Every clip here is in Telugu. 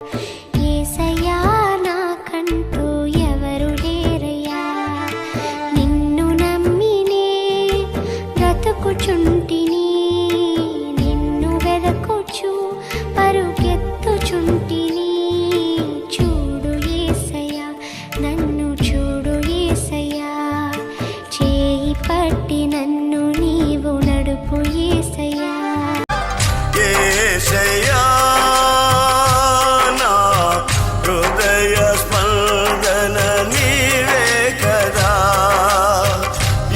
యేసయ్యా నాకంటూ ఎవరు లేరయ్యా, నిన్ను నమ్మినే బ్రతుకుచుంటిని, నిన్ను వెదకుచు పరుగెత్తుచుంటిని. చూడు యేసయ్యా, నన్ను చూడు యేసయ్యా, చేయి పట్టి నన్ను నీవు నడుపు యేసయ్యా. యేసయ్యా నా హృదయ స్పందన నీవే కదా,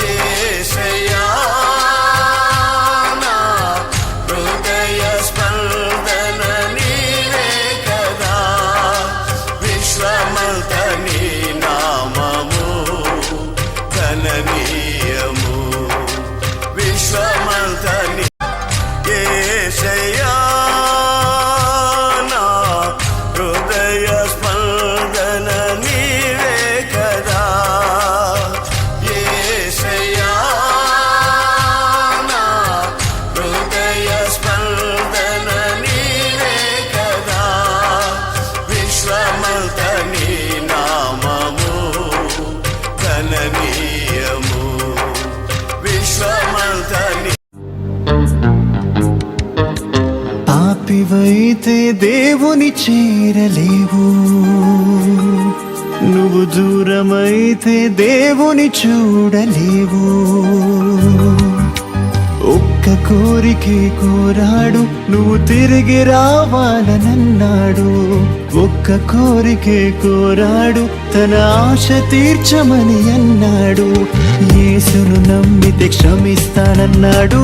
యేసయ్యా నా హృదయ స్పందన నీవే కదా, విశ్వమంత నీ నామము గణనీయము, విశ్వమంత నీ యేసయ్యా నా హృదయ స్పందన నీవే కదా, యేసయ్యా నా హృదయ స్పందన నీవే కదా, విశ్వమంత నీ నామము గణనీయము, విశ్వమంత నీ. పాపివైతే దేవుని చేరలేవు, నువ్వు దూరమైతే దేవుని చూడలేవు. ఒక్క కోరికే కోరాడు, నువ్వు తిరిగి రావాలనన్నాడు. ఒక్క కోరికే కోరాడు, తన ఆశ తీర్చమని అన్నాడు. యేసును నమ్మితే క్షమిస్తానన్నాడు.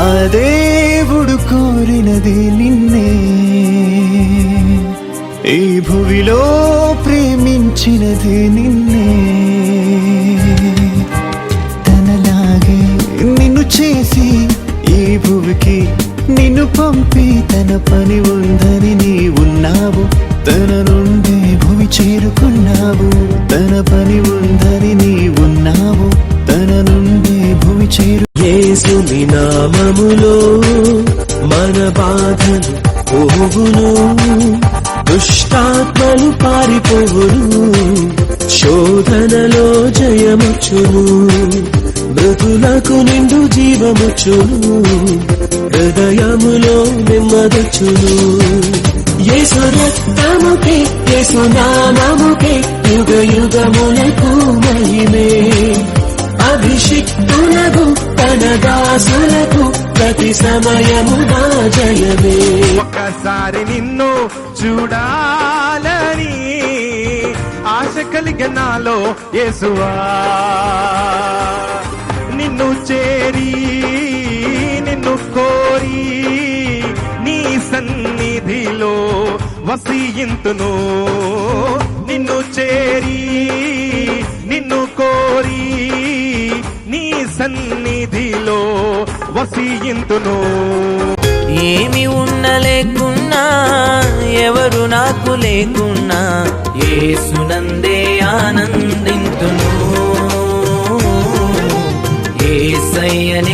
ఆ దేవుడు కోరినది నిన్నే, ఈ భువిలో ప్రేమించినది నిన్నే. తనలాగే నిన్ను చేసి ఈ భువికి నిన్ను పంపి తన పని ఉందని నీ ఉన్నావు. తన నుండి భూమి చేరుకున్నావు, తన పని ఉందని నీ ఉన్నావు. తన నుండి భూమి చేరు. యేసుని నామములో మన బాధలు పోవును, దుష్టాత్మలు పారిపోవును, శోధనలో జయముచ్చును, మృతులకు నిండు జీవముచ్చును, హృదయములో నెమ్మదొచ్చును. యేసు రక్తముకే, యేసు నామముకే యుగ యుగములకు మహిమే. అభిషిక్తులకు తన దాసులకు ప్రతి సమయము నా జయమే. ఒక్కసారి నిన్ను చూడాలని ఆశ కలిగ నాలో యేసువా, నిన్ను చేరి నిన్ను కోరి నీ సన్నిధిలో వసింతును. నిన్ను చేరి నిన్ను కోరి నీ సన్నిధిలో వసింతును. ఏమి ఉండలేకున్నా, ఎవరు నాకు లేకున్నా, యేసునందే ఆనందింతును. యేసయ్యనే